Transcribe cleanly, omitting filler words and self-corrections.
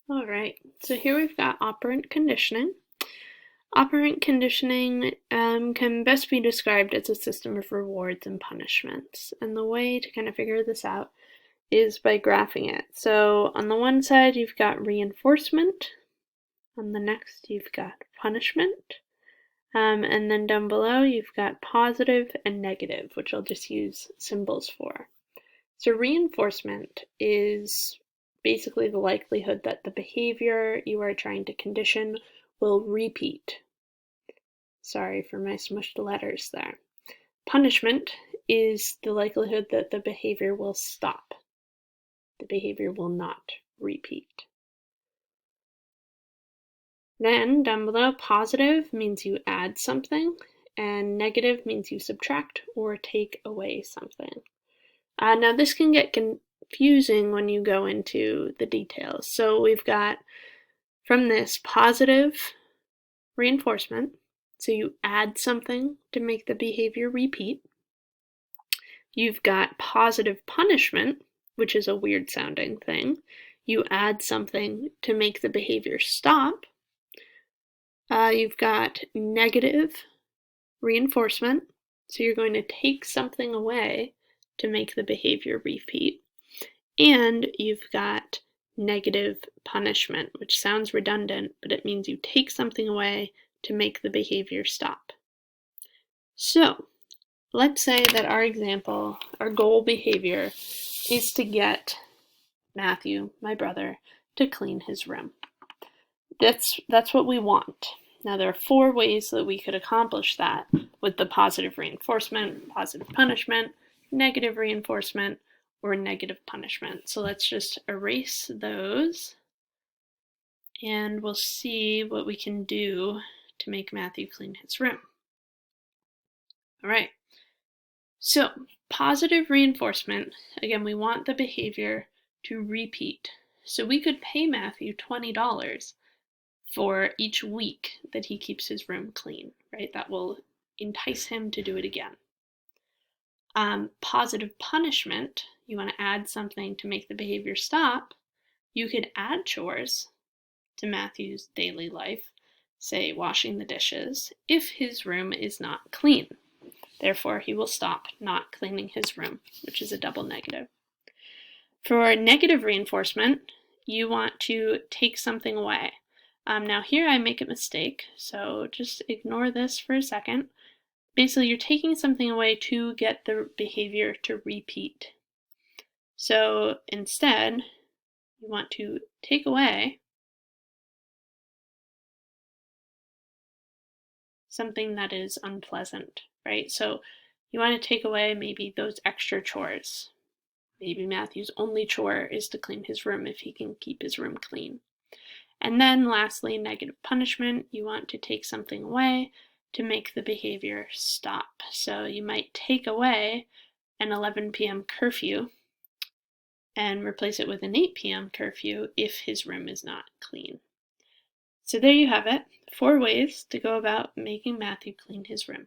All right, so here we've got operant conditioning. Operant conditioning can best be described as a system of rewards and punishments. And the way to kind of figure this out is by graphing it. So on the one side, you've got reinforcement. On the next, you've got punishment. And then down below, you've got positive and negative, which I'll just use symbols for. So reinforcement is basically the likelihood that the behavior you are trying to condition will repeat. Sorry for my smushed letters there. Punishment is the likelihood that the behavior will stop. The behavior will not repeat. Then down below, positive means you add something, and negative means you subtract or take away something. Now this can get confusing when you go into the details. So we've got from this positive reinforcement, so you add something to make the behavior repeat. You've got positive punishment, which is a weird sounding thing. You add something to make the behavior stop. You've got negative reinforcement, so you're going to take something away to make the behavior repeat. And you've got negative punishment, which sounds redundant, but it means you take something away to make the behavior stop. So let's say that our example, our goal behavior, is to get Matthew, my brother, to clean his room. That's what we want. Now there are 4 ways that we could accomplish that with the positive reinforcement, positive punishment, negative reinforcement, or negative punishment. So let's just erase those and we'll see what we can do to make Matthew clean his room. All right, so positive reinforcement, again, we want the behavior to repeat. So we could pay Matthew $20 for each week that he keeps his room clean, right? That will entice him to do it again. Positive punishment, you want to add something to make the behavior stop. You could add chores to Matthew's daily life, say washing the dishes, if his room is not clean. Therefore, he will stop not cleaning his room, which is a double negative. For negative reinforcement, you want to take something away. Now here I make a mistake, so just ignore this for a second. Basically, you're taking something away to get the behavior to repeat. So instead, you want to take away something that is unpleasant, right? So you want to take away maybe those extra chores. Maybe Matthew's only chore is to clean his room if he can keep his room clean. And then lastly, negative punishment, you want to take something away to make the behavior stop. So you might take away an 11 p.m. curfew and replace it with an 8 p.m. curfew if his room is not clean. So there you have it, 4 ways to go about making Matthew clean his room.